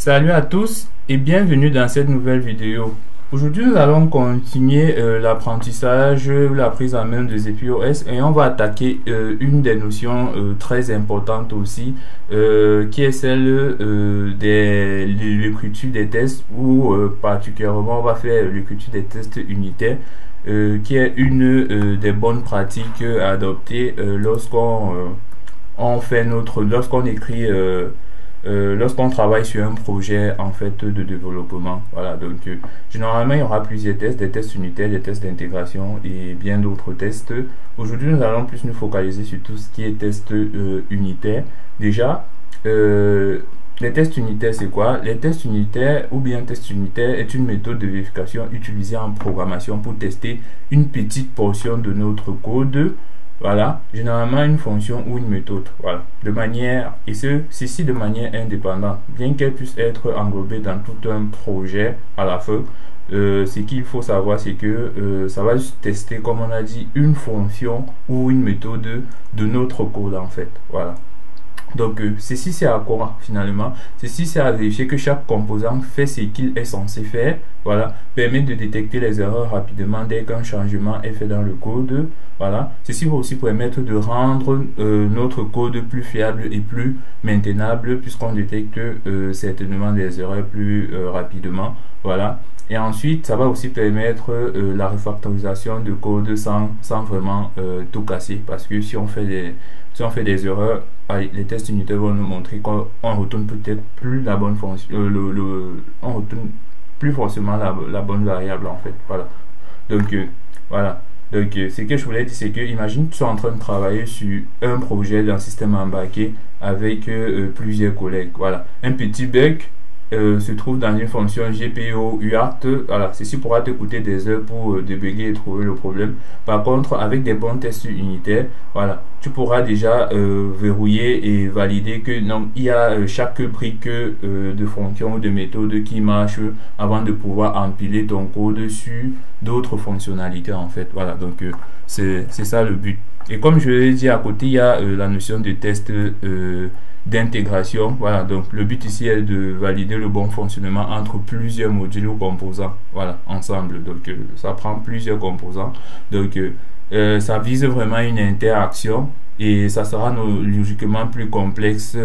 Salut à tous et bienvenue dans cette nouvelle vidéo. Aujourd'hui, nous allons continuer l'apprentissage, la prise en main de ZephyrOS et on va attaquer une des notions très importantes aussi, qui est celle de l'écriture des tests ou particulièrement on va faire l'écriture des tests unitaires, qui est une des bonnes pratiques à adopter lorsqu'on lorsqu'on travaille sur un projet en fait de développement. Voilà, donc généralement il y aura plusieurs tests, des tests unitaires, des tests d'intégration et bien d'autres tests. Aujourd'hui nous allons plus nous focaliser sur tout ce qui est test unitaire. Déjà, les tests unitaires, c'est quoi? Les tests unitaires ou bien test unitaire est une méthode de vérification utilisée en programmation pour tester une petite portion de notre code. Voilà, généralement une fonction ou une méthode, voilà, de manière, et ceci de manière indépendante, bien qu'elle puisse être englobée dans tout un projet à la fin. Ce qu'il faut savoir, c'est que ça va juste tester, comme on a dit, une fonction ou une méthode de notre code en fait, voilà. Donc ceci c'est à quoi finalement? Ceci c'est à vérifier que chaque composant fait ce qu'il est censé faire, voilà, permet de détecter les erreurs rapidement dès qu'un changement est fait dans le code, voilà. Ceci va aussi permettre de rendre notre code plus fiable et plus maintenable puisqu'on détecte certainement des erreurs plus rapidement, voilà. Et ensuite, ça va aussi permettre la refactorisation de code sans vraiment tout casser. Parce que si on fait des erreurs, les tests unitaires vont nous montrer qu'on retourne peut-être plus la bonne fonction, on retourne plus forcément la bonne variable en fait. Voilà. Donc, voilà. Donc, ce que je voulais dire, c'est que imagine que tu sois en train de travailler sur un projet d'un système embarqué avec plusieurs collègues. Voilà. Un petit bug se trouve dans une fonction GPO UART. Voilà, ceci pourra te coûter des heures pour débugger et trouver le problème. Par contre, avec des bons tests unitaires, voilà, tu pourras déjà verrouiller et valider que non, il y a chaque brique de fonction ou de méthode qui marche avant de pouvoir empiler ton code sur d'autres fonctionnalités en fait. Voilà, donc c'est ça le but. Et comme je l'ai dit, à côté il y a la notion de test d'intégration. Voilà, donc le but ici est de valider le bon fonctionnement entre plusieurs modules ou composants, voilà, ensemble. Donc ça prend plusieurs composants, donc ça vise vraiment une interaction et ça sera logiquement plus complexe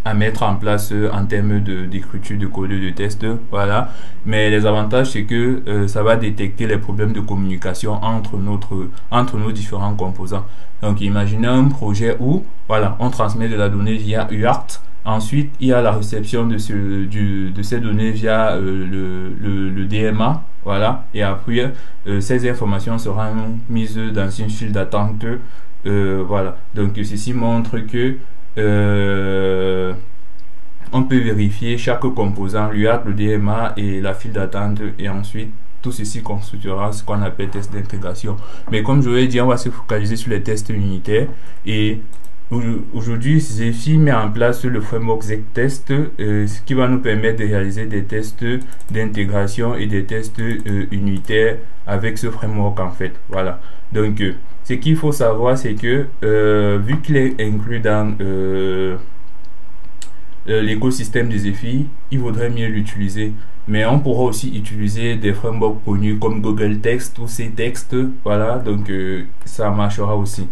à mettre en place en termes d'écriture de code de test, voilà. Mais les avantages c'est que ça va détecter les problèmes de communication entre nos différents composants. Donc imaginez un projet où voilà, on transmet de la donnée via UART. Ensuite il y a la réception de ces données via le DMA, voilà, et après ces informations seront mises dans une file d'attente, voilà. Donc ceci montre que on peut vérifier chaque composant, l'UART, le DMA et la file d'attente, et ensuite tout ceci constituera ce qu'on appelle test d'intégration. Mais comme je l'ai dit, on va se focaliser sur les tests unitaires. Et aujourd'hui, Zephy met en place le framework ZTest, ce qui va nous permettre de réaliser des tests d'intégration et des tests unitaires avec ce framework en fait. Voilà. Donc, ce qu'il faut savoir, c'est que vu qu'il est inclus dans l'écosystème de Zephy, il vaudrait mieux l'utiliser. Mais on pourra aussi utiliser des frameworks connus comme Google Text ou CText, voilà, donc ça marchera aussi.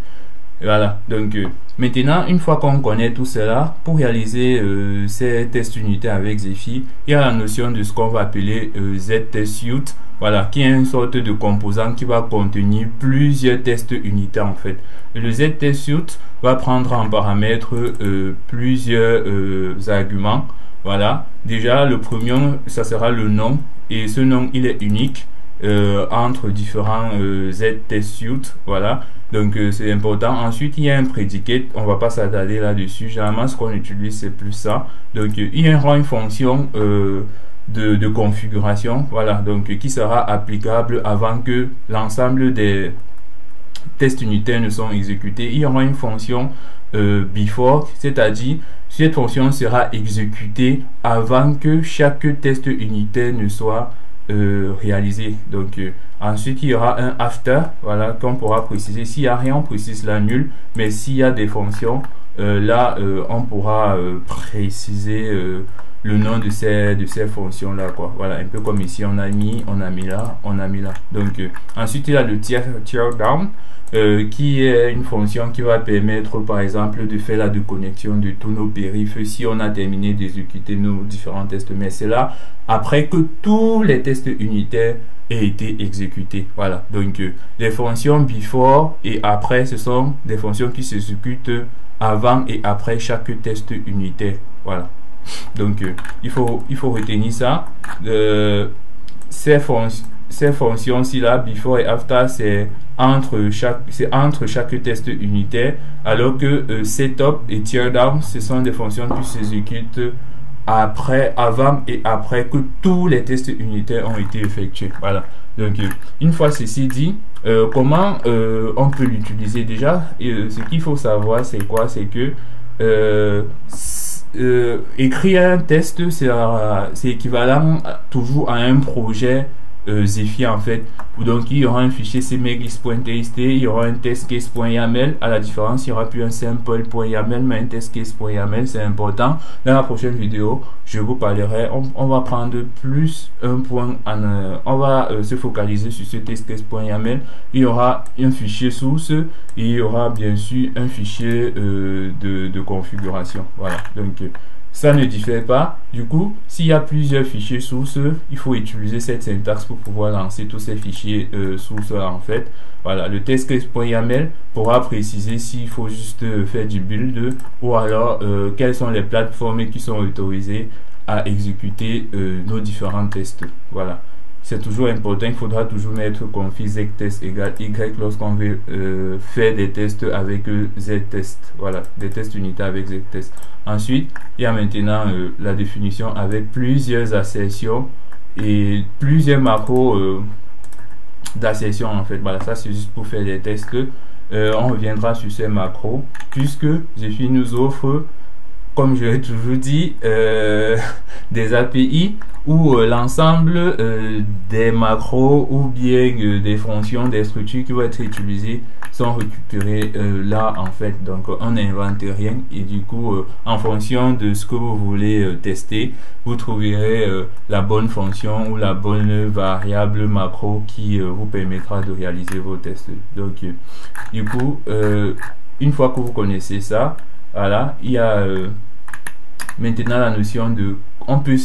Voilà, donc maintenant, une fois qu'on connaît tout cela, pour réaliser ces tests unitaires avec Zephy, il y a la notion de ce qu'on va appeler ZTestSuite, voilà, qui est une sorte de composant qui va contenir plusieurs tests unitaires en fait. Le ZTestSuite va prendre en paramètre plusieurs arguments. Voilà, déjà le premier, ça sera le nom, et ce nom il est unique entre différents ZTestSuite, voilà, donc c'est important. Ensuite il y a un predicate, on va pas s'attarder là-dessus, généralement ce qu'on utilise c'est plus ça. Donc il y aura une fonction de configuration, voilà, donc qui sera applicable avant que l'ensemble des tests unitaires ne sont exécutés. Il y aura une fonction before, c'est-à-dire cette fonction sera exécutée avant que chaque test unitaire ne soit réalisé. Donc ensuite il y aura un after, voilà, qu'on pourra préciser. S'il n'y a rien, on précise la nulle, mais s'il y a des fonctions, là on pourra préciser le nom de ces fonctions là, quoi. Voilà, un peu comme ici on a mis là, donc ensuite il y a le teardown qui est une fonction qui va permettre par exemple de faire la déconnexion de tous nos périphes si on a terminé d'exécuter nos différents tests, mais c'est là après que tous les tests unitaires aient été exécutés. Voilà, donc les fonctions before et après, ce sont des fonctions qui s'exécutent avant et après chaque test unitaire. Voilà, donc il faut retenir ça. Ces fonctions-ci là, before et after, c'est entre chaque test unitaire, alors que setup et teardown, ce sont des fonctions qui s'exécutent avant et après que tous les tests unitaires ont été effectués. Voilà, donc une fois ceci dit, comment on peut l'utiliser déjà? Ce qu'il faut savoir, c'est quoi? C'est que écrire un test, c'est équivalent toujours à un projet Zephyr en fait. Donc il y aura un fichier cmx.txt, il y aura un testcase.yaml. À la différence, il n'y aura plus un sample.yaml mais un testcase.yaml. C'est important. Dans la prochaine vidéo, je vous parlerai, on va prendre plus un point, on va se focaliser sur ce testcase.yaml. Il y aura un fichier source et il y aura bien sûr un fichier de configuration. Voilà, donc ça ne diffère pas. Du coup, s'il y a plusieurs fichiers sources, il faut utiliser cette syntaxe pour pouvoir lancer tous ces fichiers sources en fait. Voilà, le testcase.yaml pourra préciser s'il faut juste faire du build ou alors quelles sont les plateformes qui sont autorisées à exécuter nos différents tests. Voilà. C'est toujours important, il faudra toujours mettre config ztest égale y lorsqu'on veut faire des tests avec ztest. Voilà, des tests unitaires avec ztest. Ensuite, il y a maintenant la définition avec plusieurs assertions et plusieurs macros d'assertion en fait. Voilà, ça c'est juste pour faire des tests. On reviendra sur ces macros puisque Zephyr nous offre, comme je l'ai toujours dit, des API où l'ensemble des macros ou bien des fonctions, des structures qui vont être utilisées sont récupérées là en fait. Donc on n'invente rien et du coup en fonction de ce que vous voulez tester, vous trouverez la bonne fonction ou la bonne variable macro qui vous permettra de réaliser vos tests. Donc du coup une fois que vous connaissez ça, voilà, il y a maintenant la notion de on peut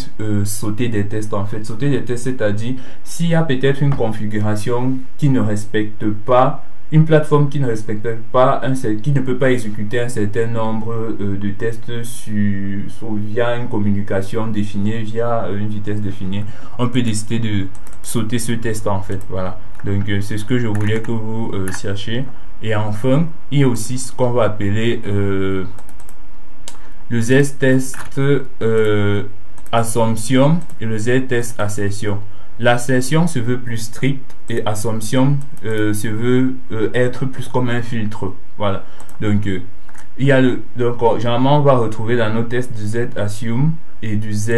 sauter des tests en fait. Sauter des tests, c'est-à-dire s'il y a peut-être une configuration qui ne respecte pas, une plateforme qui ne respecte pas, qui ne peut pas exécuter un certain nombre de tests via une communication définie, via une vitesse définie, on peut décider de sauter ce test en fait. Voilà, donc c'est ce que je voulais que vous cherchiez. Et enfin, il y a aussi ce qu'on va appeler le ztest assumption et le ztest assertion. L'assertion se veut plus strict et assumption se veut être plus comme un filtre. Voilà, donc il y a généralement on va retrouver dans nos tests du z assume et du z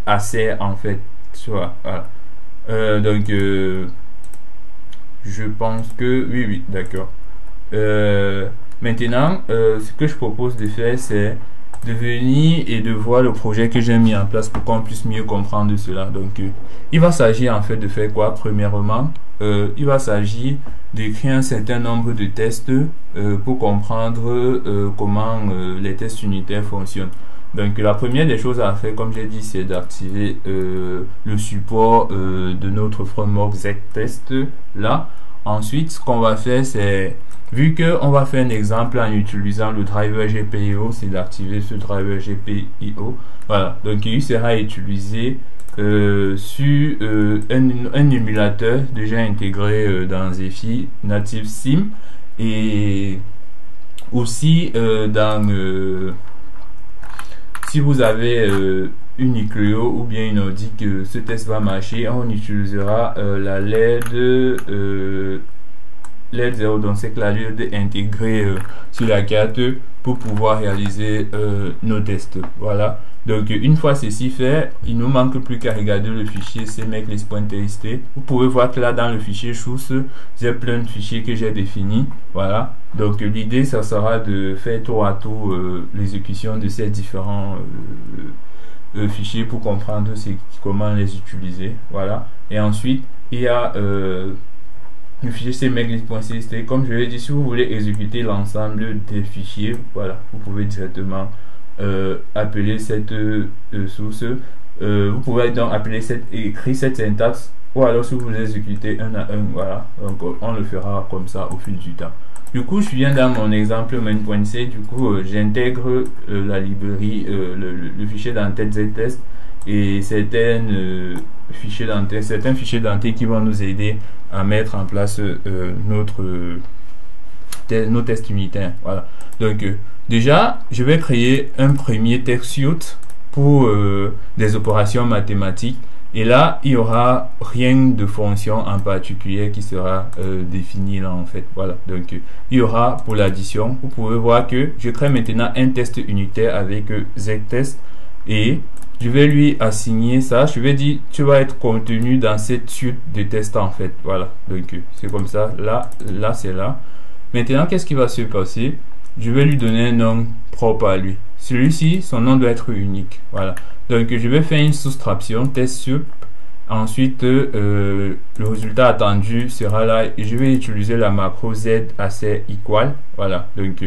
assert en fait. Voilà. Donc je pense que oui d'accord. Maintenant ce que je propose de faire, c'est de venir et de voir le projet que j'ai mis en place pour qu'on puisse mieux comprendre cela. Donc il va s'agir en fait de faire quoi? Premièrement, il va s'agir d'écrire un certain nombre de tests pour comprendre comment les tests unitaires fonctionnent. Donc la première des choses à faire, comme j'ai dit, c'est d'activer le support de notre framework ztest là. Ensuite, ce qu'on va faire, c'est, vu que on va faire un exemple en utilisant le driver GPIO, c'est d'activer ce driver GPIO. Voilà, donc il sera utilisé sur un émulateur déjà intégré dans Zephyr Native Sim et aussi si vous avez une Icleo ou bien une Audi que ce test va marcher, on utilisera la LED 0, donc c'est que la LED intégrée sur la carte pour pouvoir réaliser nos tests. Voilà, Donc une fois ceci fait, il nous manque plus qu'à regarder le fichier cmecklist.txt. Vous pouvez voir que là dans le fichier source, j'ai plein de fichiers que j'ai définis. Voilà. Donc l'idée ça sera de faire tour à tour l'exécution de ces différents fichiers pour comprendre comment les utiliser. Voilà. Et ensuite il y a le fichier cmecklist.txt. Comme je l'ai dit, si vous voulez exécuter l'ensemble des fichiers, voilà, vous pouvez directement appeler cette source. Vous pouvez donc appeler écrire cette syntaxe, ou alors si vous exécutez un à un, voilà. Donc on le fera comme ça au fil du temps. Du coup, je viens dans mon exemple main.c. Du coup, j'intègre la librairie, le fichier d'entête ztest et certains fichiers d'entête qui vont nous aider à mettre en place nos tests unitaires. Voilà. Donc déjà, je vais créer un premier test suite pour des opérations mathématiques. Et là, il y aura rien de fonction en particulier qui sera défini là en fait. Voilà. Donc il y aura pour l'addition. Vous pouvez voir que je crée maintenant un test unitaire avec ztest et je vais lui assigner ça. Je vais dire tu vas être contenu dans cette suite de tests en fait. Voilà. Donc c'est comme ça. Là c'est là. Maintenant, qu'est-ce qui va se passer? Je vais lui donner un nom propre à lui. Celui-ci, son nom doit être unique. Voilà. Donc, je vais faire une soustraction, test sup. Ensuite, le résultat attendu sera là. Et je vais utiliser la macro z assez equal. Voilà. Donc,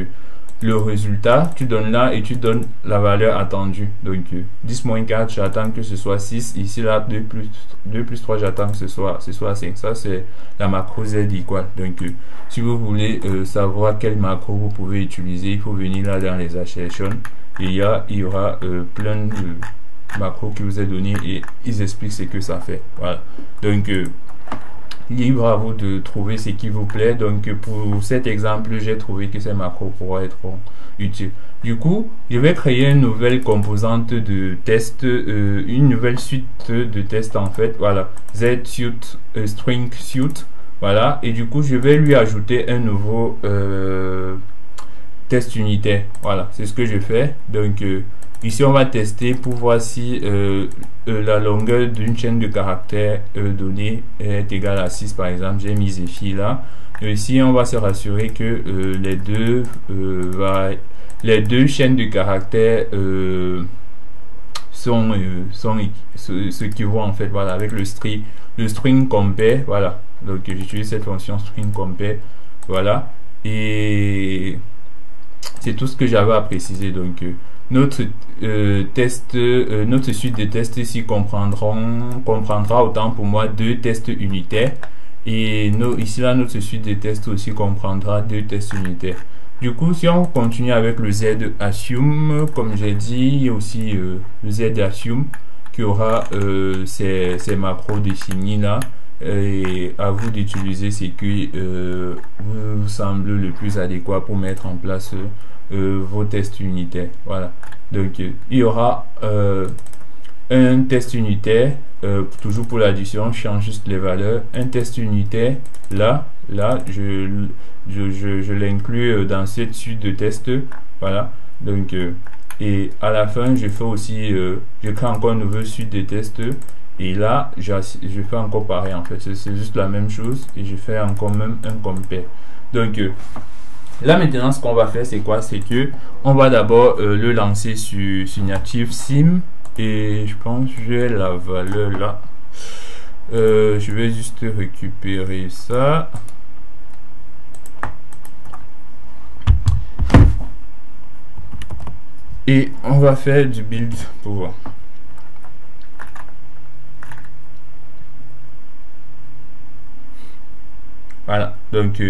le résultat, tu donnes là et tu donnes la valeur attendue. Donc, 10-4, j'attends que ce soit 6. Ici, là, 2 plus 3, j'attends que ce soit 5. Ça, c'est la macro z equal. Donc, si vous voulez savoir quelle macro vous pouvez utiliser, il faut venir là dans les assertions. Et il y aura plein de macros qui vous est donné et ils expliquent ce que ça fait. Voilà. Donc, libre à vous de trouver ce qui vous plaît. Donc, pour cet exemple, j'ai trouvé que ces macros pourraient être utiles. Du coup, je vais créer une nouvelle composante de test, une nouvelle suite de tests en fait. Voilà, zsuit string suite. Voilà, et du coup, je vais lui ajouter un nouveau test unitaire. Voilà, c'est ce que je fais. Donc, ici, on va tester pour voir si la longueur d'une chaîne de caractères donnée est égale à 6, par exemple. J'ai mis Zephyr là. Et ici, on va se rassurer que les deux chaînes de caractères ce qui vont en fait. Voilà, avec le string compare. Voilà. Donc, j'utilise cette fonction string compare. Voilà. Et c'est tout ce que j'avais à préciser. Donc, notre suite de tests ici comprendra autant pour moi 2 tests unitaires. Et ici, là, notre suite de tests aussi comprendra 2 tests unitaires. Du coup, si on continue avec le z assume, comme j'ai dit, il y a aussi le z assume qui aura ces macros définis là. Et à vous d'utiliser ce qui vous semble le plus adéquat pour mettre en place vos tests unitaires. Voilà. Donc, il y aura un test unitaire, toujours pour l'addition, je change juste les valeurs. Un test unitaire, là, je l'inclus dans cette suite de tests. Voilà. Donc, et à la fin, je fais aussi, je crée encore une nouvelle suite de tests. Et là, je fais encore pareil en fait. C'est juste la même chose. Et je fais encore même un compare. Donc, là maintenant, ce qu'on va faire, c'est quoi? C'est que on va d'abord le lancer sur Native Sim. Et je pense que j'ai la valeur là. Je vais juste récupérer ça. Et on va faire du build pour voir. Voilà, donc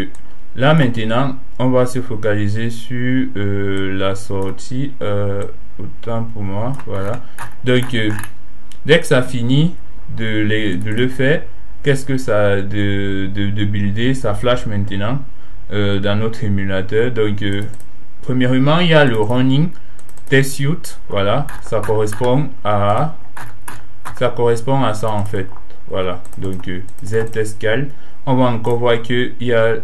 là maintenant, on va se focaliser sur la sortie, autant pour moi, voilà. Donc, dès que ça finit de le faire, qu'est-ce que ça de builder, ça flash maintenant dans notre émulateur. Donc, premièrement, il y a le running test suite, voilà, ça correspond à ça en fait. Voilà, donc ztestcal. On va encore voir qu'il y a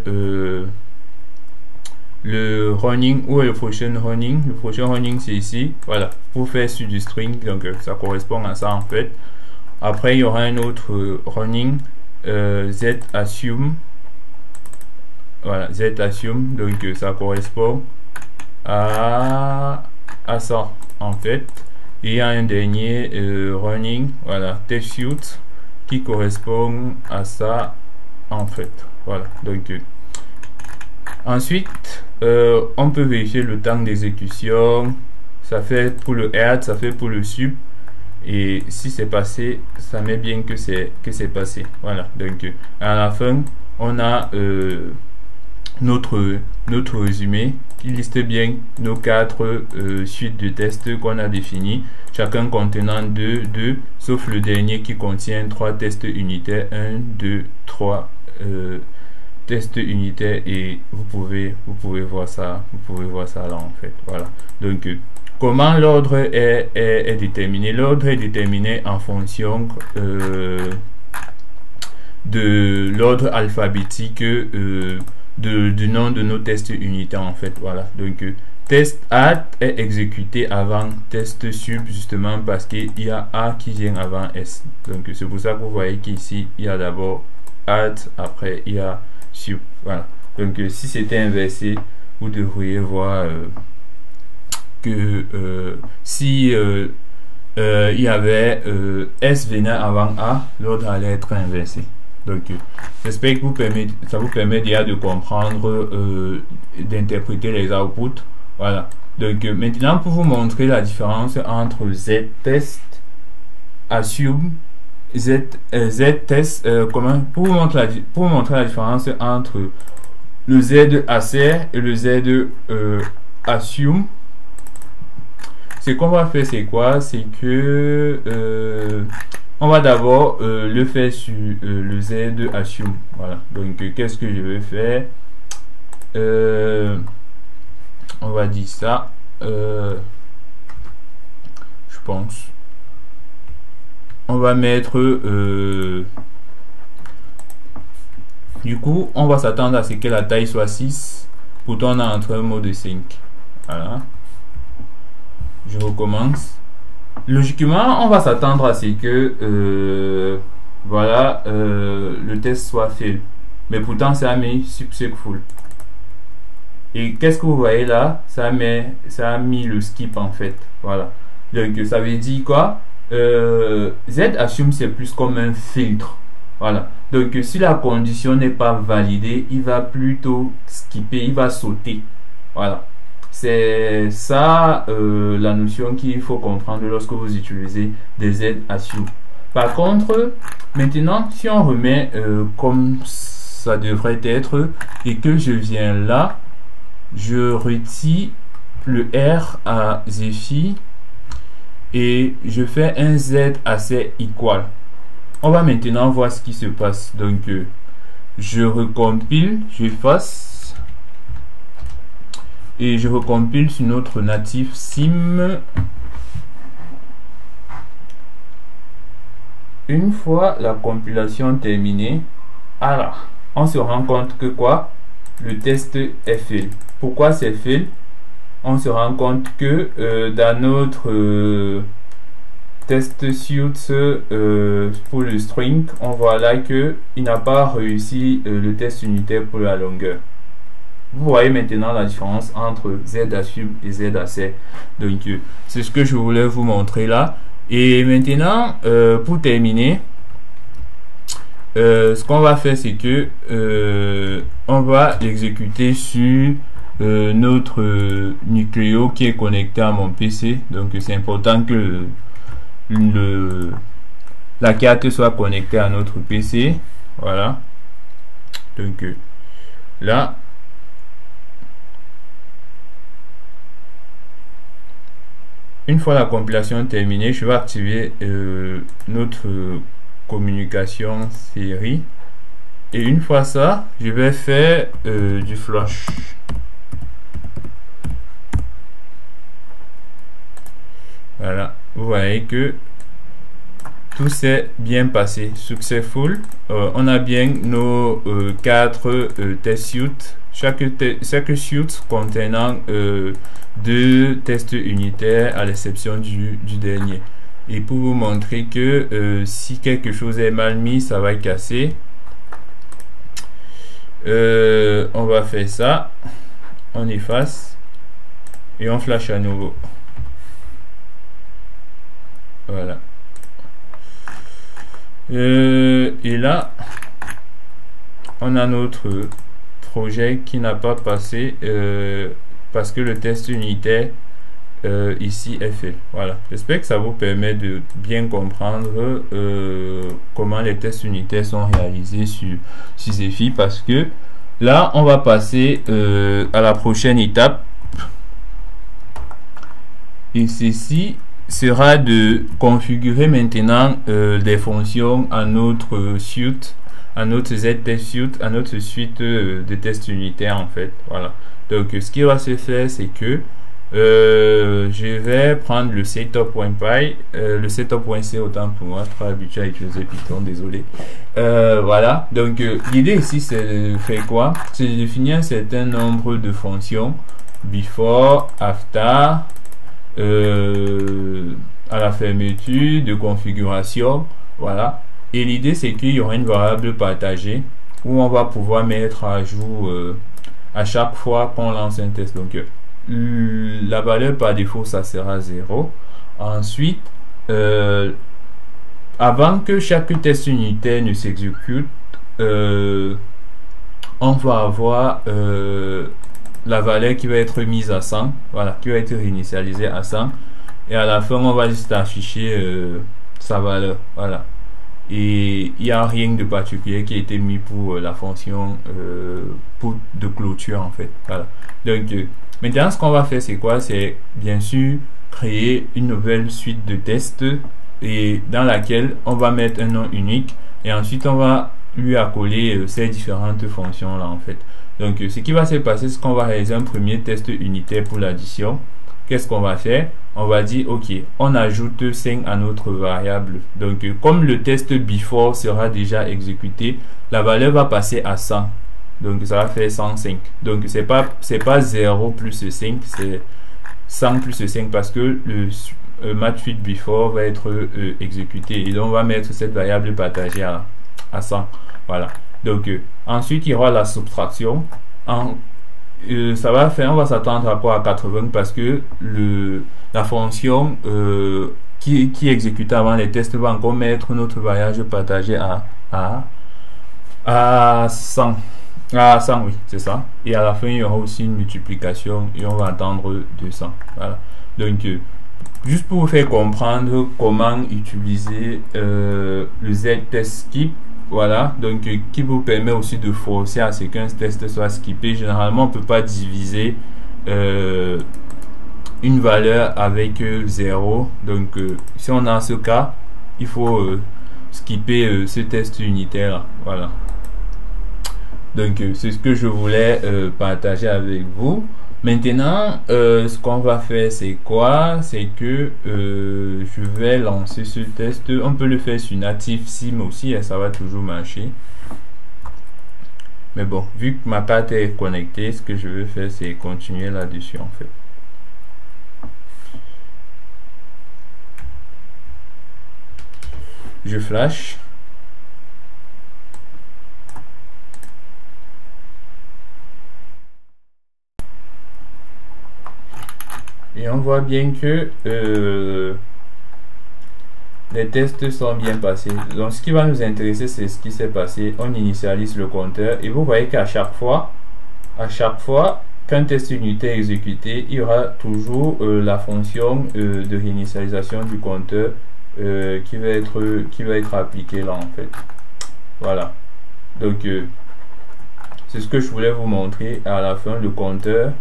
le running. Où est le prochain running? Le prochain running c'est ici. Voilà, pour faire sur du string, donc ça correspond à ça en fait. Après il y aura un autre running, z assume. Voilà, z assume, donc ça correspond à ça en fait. Et il y a un dernier running, voilà, test suite, qui correspond à ça en fait. Voilà, donc ensuite on peut vérifier le temps d'exécution. Ça fait pour le add, ça fait pour le sub, et si c'est passé, ça met bien que c'est passé. Voilà, donc à la fin on a notre résumé qui liste bien nos 4 suites de tests qu'on a définis, chacun contenant 2, sauf le dernier qui contient 3 tests unitaires, 1, 2, 3 tests unitaires, et vous pouvez voir ça, là en fait. Voilà, donc comment l'ordre est déterminé? L'ordre est déterminé en fonction de l'ordre alphabétique du nom de nos tests unitaires en fait. Voilà, donc test add est exécuté avant test sub, justement parce qu'il y a A qui vient avant S. Donc c'est pour ça que vous voyez qu'ici il y a d'abord add, après il y a sub. Voilà, donc si c'était inversé, vous devriez voir que si il y avait S venait avant A, l'ordre allait être inversé. Donc j'espère que ça vous permet déjà de comprendre, d'interpréter les outputs. Voilà, donc maintenant pour vous montrer la différence entre z-test, assume, z-test, pour vous montrer la différence entre le z-assert et le z-assume. Ce qu'on va faire, c'est quoi? C'est que on va d'abord le faire sur le z-assume. Voilà, donc qu'est-ce que je vais faire? On va dire ça, je pense on va mettre du coup on va s'attendre à ce que la taille soit 6, pourtant on a entre un mot de 5. Voilà, je recommence. Logiquement on va s'attendre à ce que voilà, le test soit fail, mais pourtant ça a mis successful. Et qu'est-ce que vous voyez là? Ça a mis le skip en fait. Voilà, donc ça veut dire quoi? Z assume c'est plus comme un filtre. Voilà, donc si la condition n'est pas validée, il va plutôt skipper, il va sauter. Voilà, c'est ça la notion qu'il faut comprendre lorsque vous utilisez des Z assume. Par contre, maintenant si on remet comme ça devrait être, et que je viens là, je retire le R à Zephyr et je fais un Z assez équal. On va maintenant voir ce qui se passe. Donc je recompile, j'efface et je recompile sur notre natif sim. Une fois la compilation terminée, alors on se rend compte que quoi? Le test est fail. Pourquoi c'est fail? On se rend compte que dans notre test suite pour le string, on voit là que il n'a pas réussi le test unitaire pour la longueur. Vous voyez maintenant la différence entre z-assume et z-assert. Donc c'est ce que je voulais vous montrer là. Et maintenant pour terminer, ce qu'on va faire, c'est que on va l'exécuter sur notre Nucleo qui est connecté à mon PC. Donc c'est important que la carte soit connectée à notre PC. Voilà, donc là une fois la compilation terminée, je vais activer notre communication série, et une fois ça, je vais faire du flash. Voilà, vous voyez que tout s'est bien passé, successful. On a bien nos 4 test suites, chaque suite contenant 2 tests unitaires à l'exception du dernier. Et pour vous montrer que si quelque chose est mal mis, ça va casser, on va faire ça, on efface et on flash à nouveau. Voilà. Et là, on a notre projet qui n'a pas passé parce que le test unitaire ici est fait. Voilà. J'espère que ça vous permet de bien comprendre comment les tests unitaires sont réalisés sur Zephyr, parce que là, on va passer à la prochaine étape. Et ceci sera de configurer maintenant des fonctions à notre suite, à notre ZTest suite, à notre suite de tests unitaires en fait. Voilà. Donc ce qui va se faire, c'est que je vais prendre le setup.py, le setup.c autant pour moi, trop habitué à utiliser Python, désolé. Voilà. Donc l'idée ici, c'est de faire quoi? C'est de définir un certain nombre de fonctions before, after, à la fermeture, de configuration, voilà. Et l'idée c'est qu'il y aura une variable partagée où on va pouvoir mettre à jour à chaque fois qu'on lance un test. Donc la valeur par défaut ça sera 0. Ensuite avant que chaque test unitaire ne s'exécute, on va avoir la valeur qui va être mise à 100, voilà, qui va être réinitialisée à 100, et à la fin on va juste afficher sa valeur, voilà. Et il n'y a rien de particulier qui a été mis pour la fonction de clôture en fait, voilà. Donc maintenant ce qu'on va faire c'est quoi? C'est bien sûr créer une nouvelle suite de tests et dans laquelle on va mettre un nom unique et ensuite on va lui accoler ces différentes fonctions là en fait. Donc ce qui va se passer, c'est qu'on va réaliser un premier test unitaire pour l'addition. Qu'est-ce qu'on va faire? On va dire ok, on ajoute 5 à notre variable. Donc comme le test before sera déjà exécuté, la valeur va passer à 100. Donc ça va faire 105. Donc c'est pas 0 plus 5, c'est 100 plus 5 parce que le match fit before va être exécuté et donc on va mettre cette variable partagée à 100. Voilà. Donc ensuite il y aura la subtraction. Ça va faire, on va s'attendre à quoi? À 80 parce que la fonction qui exécutait avant les tests va encore mettre notre variable partagée à 100. À 100, oui, c'est ça. Et à la fin, il y aura aussi une multiplication et on va attendre 200. Voilà. Donc, juste pour vous faire comprendre comment utiliser le Z-test skip. Voilà, donc qui vous permet aussi de forcer à ce qu'un test soit skippé. Généralement, on ne peut pas diviser une valeur avec 0. Donc, si on a ce cas, il faut skipper ce test unitaire. Voilà. Donc, c'est ce que je voulais partager avec vous. Maintenant, ce qu'on va faire, c'est quoi? C'est que je vais lancer ce test. On peut le faire sur Native Sim aussi, et ça va toujours marcher. Mais bon, vu que ma carte est connectée, ce que je veux faire, c'est continuer là-dessus en fait. Je flash. Et on voit bien que les tests sont bien passés. Donc ce qui va nous intéresser, c'est ce qui s'est passé. On initialise le compteur et vous voyez qu'à chaque fois qu'un test unitaire est exécuté, il y aura toujours la fonction de réinitialisation du compteur qui va être appliquée là en fait. Voilà. Donc c'est ce que je voulais vous montrer. À la fin, le compteur,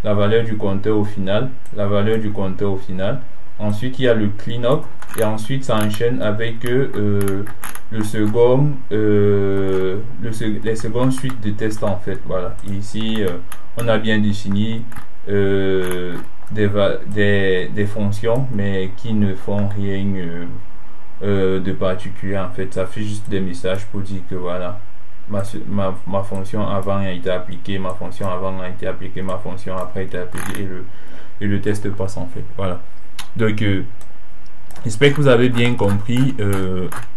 la valeur du compteur au final, la valeur du compteur au final. Ensuite, il y a le clean-up et ensuite ça enchaîne avec les secondes suites de tests en fait. Voilà. Ici, on a bien défini des fonctions mais qui ne font rien de particulier en fait. Ça fait juste des messages pour dire que voilà, ma fonction avant a été appliquée, ma fonction avant a été appliquée, ma fonction après a été appliquée, et le test passe en fait. Voilà. Donc j'espère que vous avez bien compris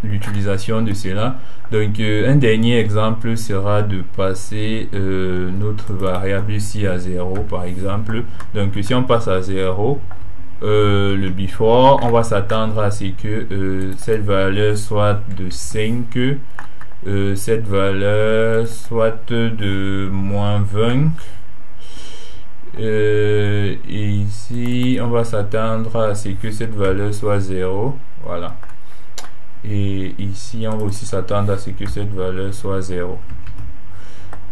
l'utilisation de cela. Donc un dernier exemple sera de passer notre variable ici à 0 par exemple. Donc si on passe à 0, le before, on va s'attendre à ce que cette valeur soit de 5, cette valeur soit de moins 20, et ici on va s'attendre à ce que cette valeur soit 0, voilà, et ici on va aussi s'attendre à ce que cette valeur soit 0.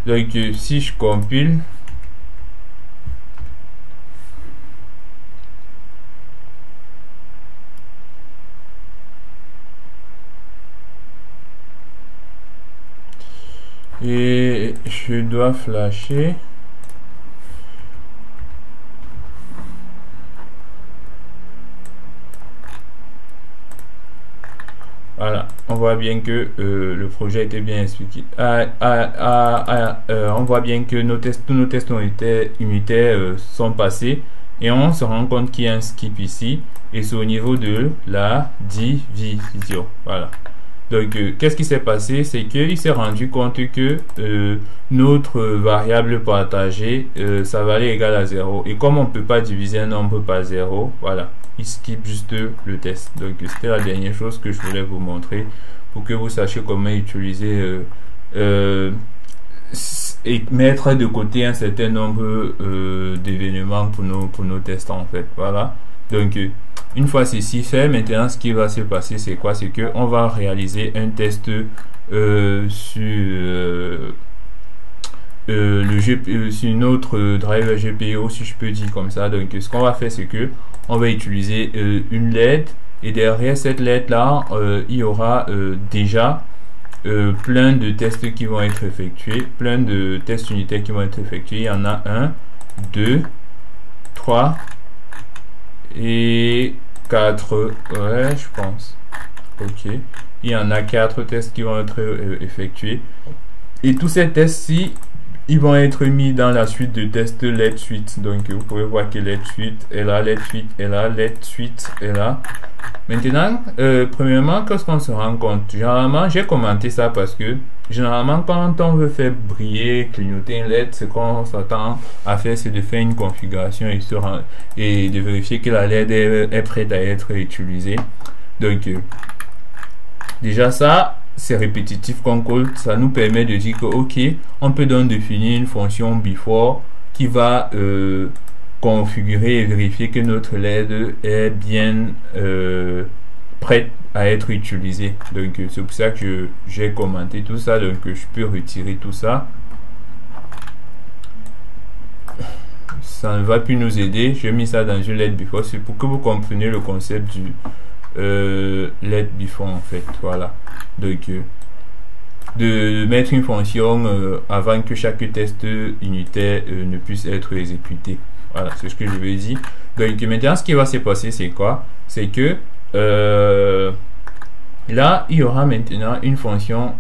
Donc si je compile, et je dois flasher. Voilà, on voit bien que le projet a été bien expliqué. On voit bien que tous nos tests unitaires sont passés, et on se rend compte qu'il y a un skip ici, et c'est au niveau de la division. Voilà. Donc, qu'est-ce qui s'est passé? C'est qu'il s'est rendu compte que notre variable partagée, sa valeur est égale à 0. Et comme on ne peut pas diviser un nombre par 0, voilà, il skip juste le test. Donc, c'était la dernière chose que je voulais vous montrer pour que vous sachiez comment utiliser et mettre de côté un certain nombre d'événements pour nos tests en fait. Voilà. Donc, une fois ceci fait, maintenant ce qui va se passer, c'est quoi? C'est que on va réaliser un test sur sur notre driver GPIO, si je peux dire comme ça. Donc, ce qu'on va faire, c'est que on va utiliser une LED, et derrière cette LED là, il y aura déjà plein de tests qui vont être effectués, plein de tests unitaires qui vont être effectués. Il y en a 1, 2, 3 et 4, ouais, je pense. Ok, il y en a 4 tests qui vont être effectués, et tous ces tests-ci, ils vont être mis dans la suite de tests LED suite. Donc vous pouvez voir que LED suite est là, LED suite est là, LED suite est là. Maintenant, premièrement, qu'est-ce qu'on se rend compte? Généralement, j'ai commenté ça parce que généralement, quand on veut faire briller, clignoter une LED, ce qu'on s'attend à faire, c'est de faire une configuration et de vérifier que la LED est prête à être utilisée. Donc, déjà ça, c'est répétitif qu'on code. Ça nous permet de dire que, ok, on peut donc définir une fonction before qui va configurer et vérifier que notre LED est bien prête à être utilisée. Donc c'est pour ça que j'ai commenté tout ça. Donc je peux retirer tout ça. Ça ne va plus nous aider. J'ai mis ça dans une LED before. C'est pour que vous compreniez le concept du LED before en fait. Voilà. Donc de mettre une fonction avant que chaque test unitaire ne puisse être exécuté. Voilà, c'est ce que je veux dire. Donc maintenant, ce qui va se passer, c'est quoi? C'est que là, il y aura maintenant une fonction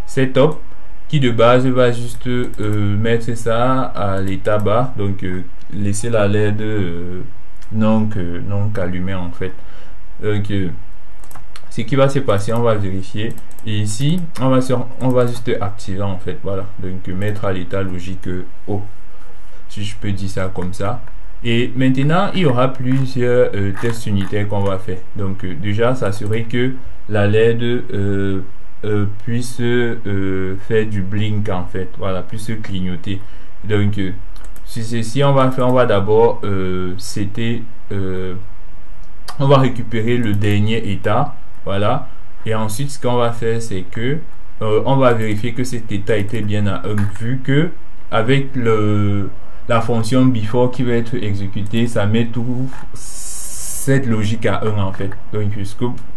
setup qui de base va juste mettre ça à l'état bas. Donc laisser la LED non allumée en fait. Donc ce qui va se passer, on va vérifier, et ici on va juste activer en fait. Voilà, donc mettre à l'état logique haut, si je peux dire ça comme ça. Et maintenant, il y aura plusieurs tests unitaires qu'on va faire. Donc déjà, s'assurer que la LED puisse faire du blink en fait. Voilà, puisse clignoter. Donc si ceci, on va d'abord on va récupérer le dernier état. Voilà, et ensuite ce qu'on va faire, c'est que on va vérifier que cet état était bien à 1, vu que avec la fonction before qui va être exécutée, ça met tout cette logique à 1 en fait. Donc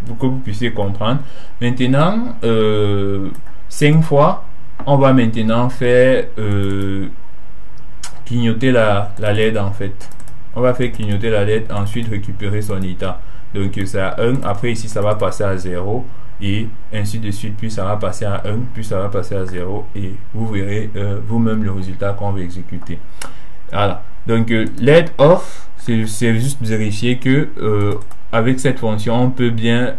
pour que vous puissiez comprendre. Maintenant 5 fois, on va maintenant faire clignoter la LED en fait. On va faire clignoter la LED, ensuite récupérer son état. Donc c'est à 1, après ici ça va passer à 0 et ainsi de suite, puis ça va passer à 1, puis ça va passer à 0 et vous verrez vous-même le résultat qu'on va exécuter. Voilà, donc LED off, c'est juste vérifier que avec cette fonction on peut bien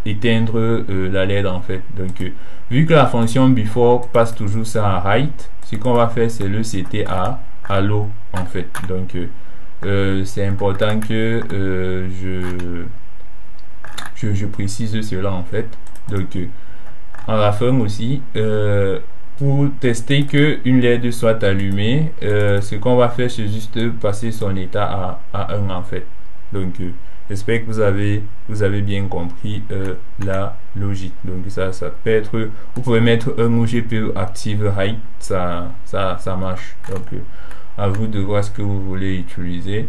éteindre la LED en fait. Donc vu que la fonction before passe toujours ça à height, ce qu'on va faire c'est le CT à low en fait. Donc c'est important que je précise cela en fait. Donc en la fin aussi, pour tester que une LED soit allumée, ce qu'on va faire c'est juste passer son état à 1 en fait. Donc j'espère que vous avez bien compris la logique. Donc ça peut être, vous pouvez mettre un ou GPU active height, ça marche. Donc à vous de voir ce que vous voulez utiliser.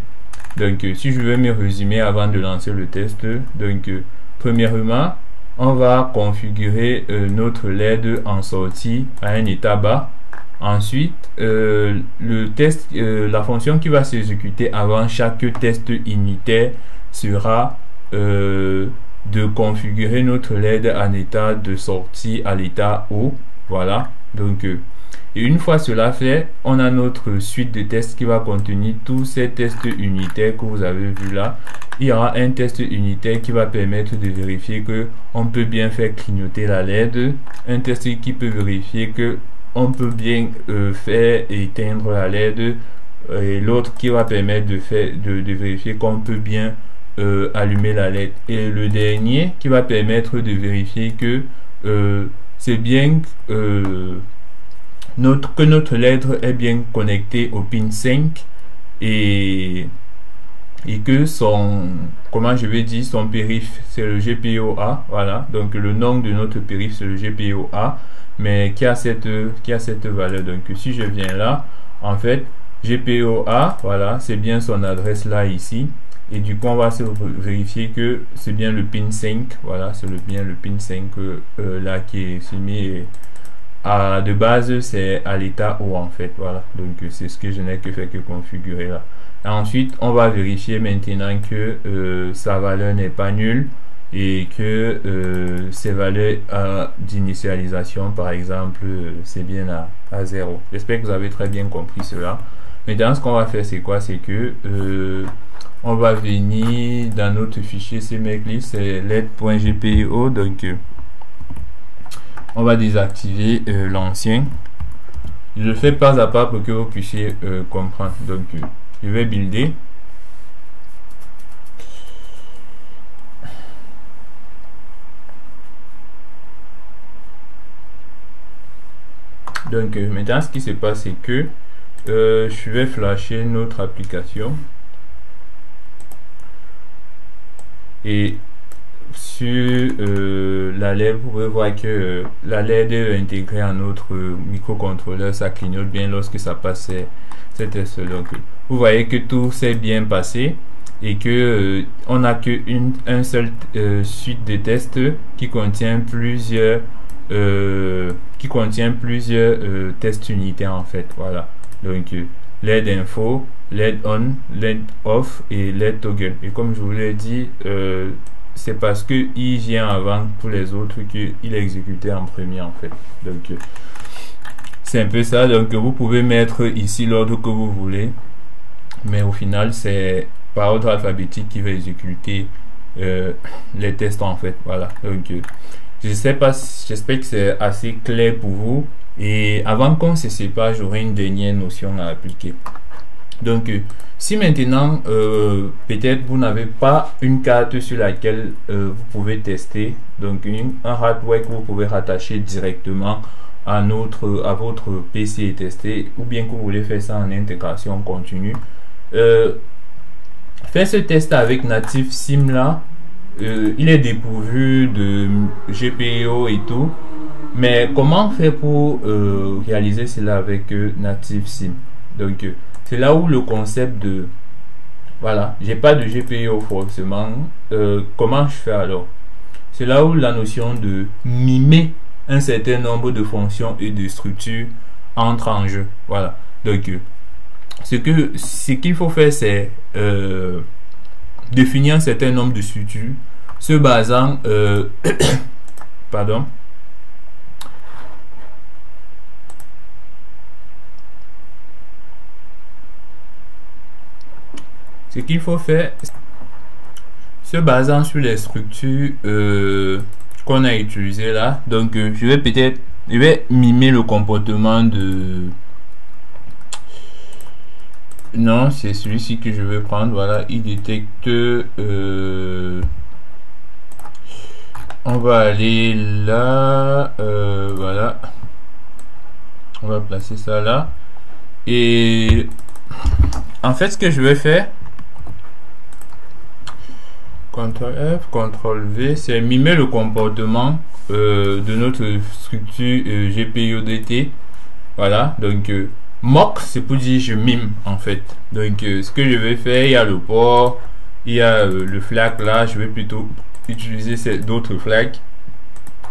Donc si je veux me résumer avant de lancer le test, donc premièrement on va configurer notre LED en sortie à un état bas. Ensuite le test, la fonction qui va s'exécuter avant chaque test unitaire sera de configurer notre LED en état de sortie à l'état haut. Voilà, donc et une fois cela fait, on a notre suite de tests qui va contenir tous ces tests unitaires que vous avez vu là. Il y aura un test unitaire qui va permettre de vérifier que on peut bien faire clignoter la LED, un test qui peut vérifier que on peut bien faire éteindre la LED, et l'autre qui va permettre de vérifier qu'on peut bien allumer la LED, et le dernier qui va permettre de vérifier que c'est bien que notre LED est bien connectée au pin 5 et que son, comment je vais dire, son périph c'est le GPIO-A. Voilà, donc le nom de notre périph c'est le GPIO-A, mais qui a cette valeur. Donc si je viens là, en fait GPIO-A, voilà, c'est bien son adresse là ici, et du coup on va se vérifier que c'est bien le pin 5. Voilà, c'est bien le pin 5 là qui est soumis. De base c'est à l'état haut en fait. Voilà, donc c'est ce que je n'ai que fait que configurer là. Et ensuite on va vérifier maintenant que sa valeur n'est pas nulle et que ses valeurs d'initialisation par exemple c'est bien à 0. J'espère que vous avez très bien compris cela. Maintenant ce qu'on va faire c'est quoi, c'est que on va venir dans notre fichier cmeclist, c'est led.gpio. donc on va désactiver l'ancien. Je le fais pas à pas pour que vous puissiez comprendre. Donc je vais builder. Donc maintenant ce qui se passe c'est que je vais flasher notre application et sur la LED, vous pouvez voir que la LED intégrée à notre microcontrôleur, ça clignote bien lorsque ça passe ces tests. Donc vous voyez que tout s'est bien passé et que on n'a un seul suite de tests qui contient plusieurs tests unitaires en fait. Voilà, donc LED info, LED on, LED off et LED toggle. Et comme je vous l'ai dit, c'est parce que il vient avant pour les autres qu'il est exécuté en premier en fait. Donc c'est un peu ça. Donc vous pouvez mettre ici l'ordre que vous voulez, mais au final c'est par ordre alphabétique qui va exécuter les tests en fait. Voilà, donc je sais pas, j'espère que c'est assez clair pour vous. Et avant qu'on se sépare, j'aurai une dernière notion à appliquer. Donc si maintenant peut-être vous n'avez pas une carte sur laquelle vous pouvez tester, donc un hardware que vous pouvez rattacher directement à votre PC et tester, ou bien que vous voulez faire ça en intégration continue, faire ce test avec Native Sim là, il est dépourvu de GPIO et tout, mais comment faire pour réaliser cela avec Native Sim? Donc c'est là où le concept de, voilà, j'ai pas de GPIO forcément, comment je fais alors? C'est là où la notion de mimer un certain nombre de fonctions et de structures entre en jeu. Voilà, donc ce qu'il faut faire c'est définir un certain nombre de structures se basant pardon. Ce qu'il faut faire, se basant sur les structures qu'on a utilisées là. Donc je vais mimer le comportement de... Non, c'est celui-ci que je vais prendre. Voilà, il détecte... on va aller là. Voilà. On va placer ça là. Et en fait, ce que je vais faire... CTRL F, CTRL V, c'est mimer le comportement de notre structure GPIO-DT. Voilà, donc mock, c'est pour dire je mime en fait. Donc ce que je vais faire, il y a le port, il y a le flag là, je vais plutôt utiliser d'autres flags.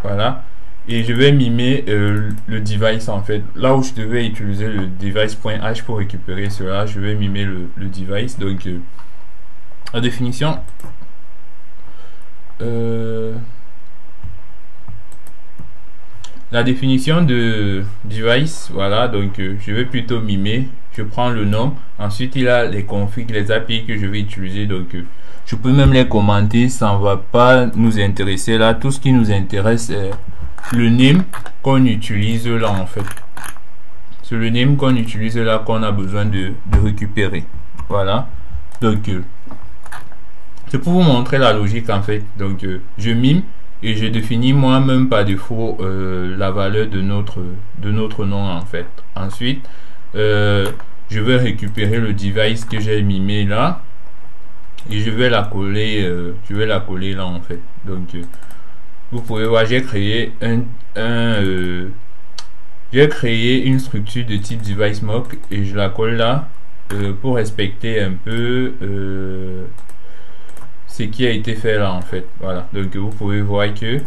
Voilà, et je vais mimer le device en fait. Là où je devais utiliser le device.h pour récupérer cela, je vais mimer le device. Donc la définition... la définition de device, voilà, donc je vais plutôt mimer, je prends le nom, ensuite il y a les configs, les API que je vais utiliser, donc je peux même les commenter, ça ne va pas nous intéresser là, tout ce qui nous intéresse c'est le name qu'on utilise là en fait, c'est le name qu'on utilise là qu'on a besoin de récupérer, voilà, donc c'est pour vous montrer la logique en fait. Donc je mime et je définis moi-même par défaut la valeur de notre nom en fait. Ensuite je vais récupérer le device que j'ai mimé là et je vais la coller là en fait. Donc vous pouvez voir, j'ai créé j'ai créé une structure de type device mock et je la colle là pour respecter un peu ce qui a été fait là en fait. Voilà, donc vous pouvez voir que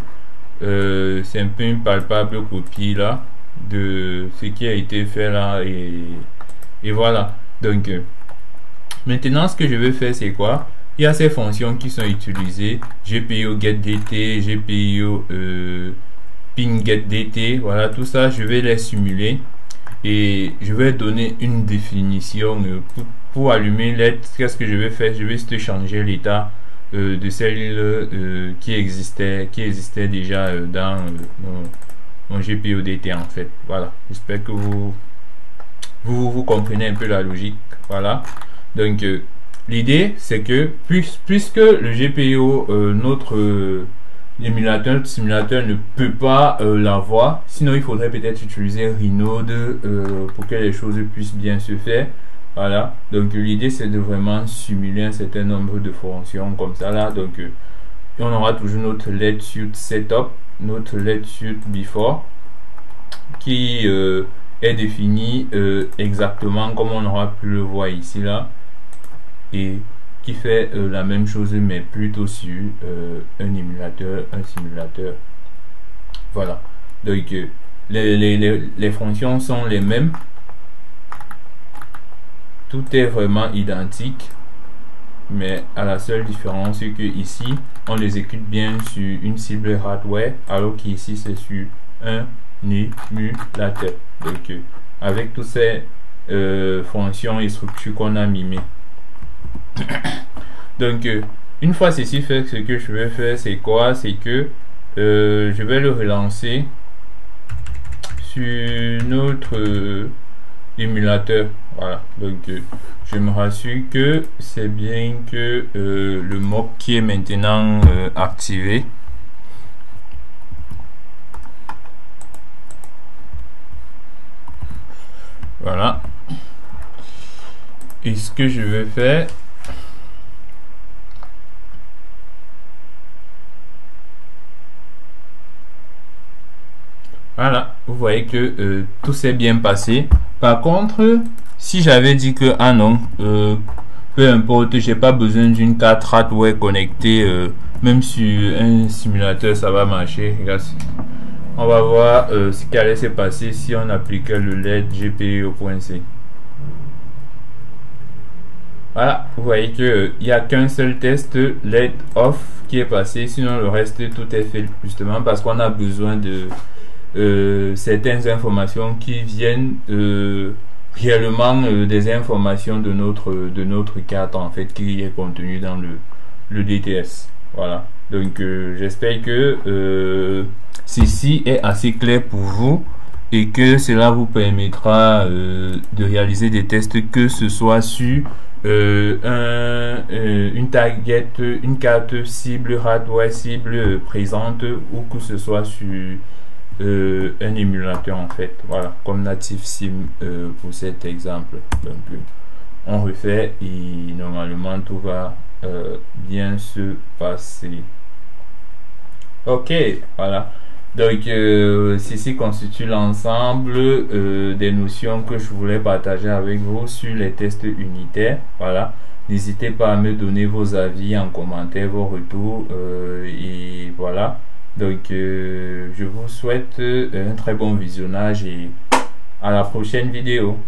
c'est un peu une palpable copie là de ce qui a été fait là et voilà. Donc maintenant ce que je vais faire c'est quoi, il y a ces fonctions qui sont utilisées, GPIO getDT, GPIO ping getDT, voilà, tout ça je vais les simuler et je vais donner une définition pour allumer LED. Qu'est-ce que je vais faire, je vais juste changer l'état de celle qui existait déjà dans mon GPIO-DT en fait. Voilà, j'espère que vous comprenez un peu la logique. Voilà, donc l'idée c'est que puisque le GPIO notre simulateur ne peut pas l'avoir, sinon il faudrait peut-être utiliser Renode pour que les choses puissent bien se faire. Voilà, donc l'idée c'est de vraiment simuler un certain nombre de fonctions comme ça là. Donc on aura toujours notre LED suite setup, notre LED suite before qui est défini exactement comme on aura pu le voir ici là et qui fait la même chose mais plutôt sur un simulateur. Voilà, donc les fonctions sont les mêmes. Tout est vraiment identique, mais à la seule différence c'est que ici on l'exécute bien sur une cible hardware alors qu'ici c'est sur un émulateur. Donc avec toutes ces fonctions et structures qu'on a mimées. Donc une fois ceci fait, ce que je vais faire c'est quoi, c'est que je vais le relancer sur notre émulateur. Voilà, donc je me rassure que c'est bien que le mock qui est maintenant activé. Voilà, et ce que je vais faire, voilà, vous voyez que tout s'est bien passé. Par contre, si j'avais dit que ah non, peu importe, j'ai pas besoin d'une carte hardware connectée, même sur un simulateur ça va marcher. Regarde, on va voir ce qui allait se passer si on appliquait le LED GPIO.c. Voilà, vous voyez que il n'y a qu'un seul test let off qui est passé, sinon le reste tout est fait justement parce qu'on a besoin de certaines informations qui viennent réellement des informations de notre carte en fait qui est contenu dans le DTS. Voilà. Donc j'espère que ceci est assez clair pour vous et que cela vous permettra de réaliser des tests, que ce soit sur une target, une carte cible, hardware cible présente, ou que ce soit sur un émulateur en fait. Voilà, comme Native Sim pour cet exemple. Donc on refait et normalement tout va bien se passer. Ok, voilà. Donc, ceci constitue l'ensemble des notions que je voulais partager avec vous sur les tests unitaires. Voilà. N'hésitez pas à me donner vos avis en commentaire, vos retours. Et voilà. Donc, je vous souhaite un très bon visionnage et à la prochaine vidéo.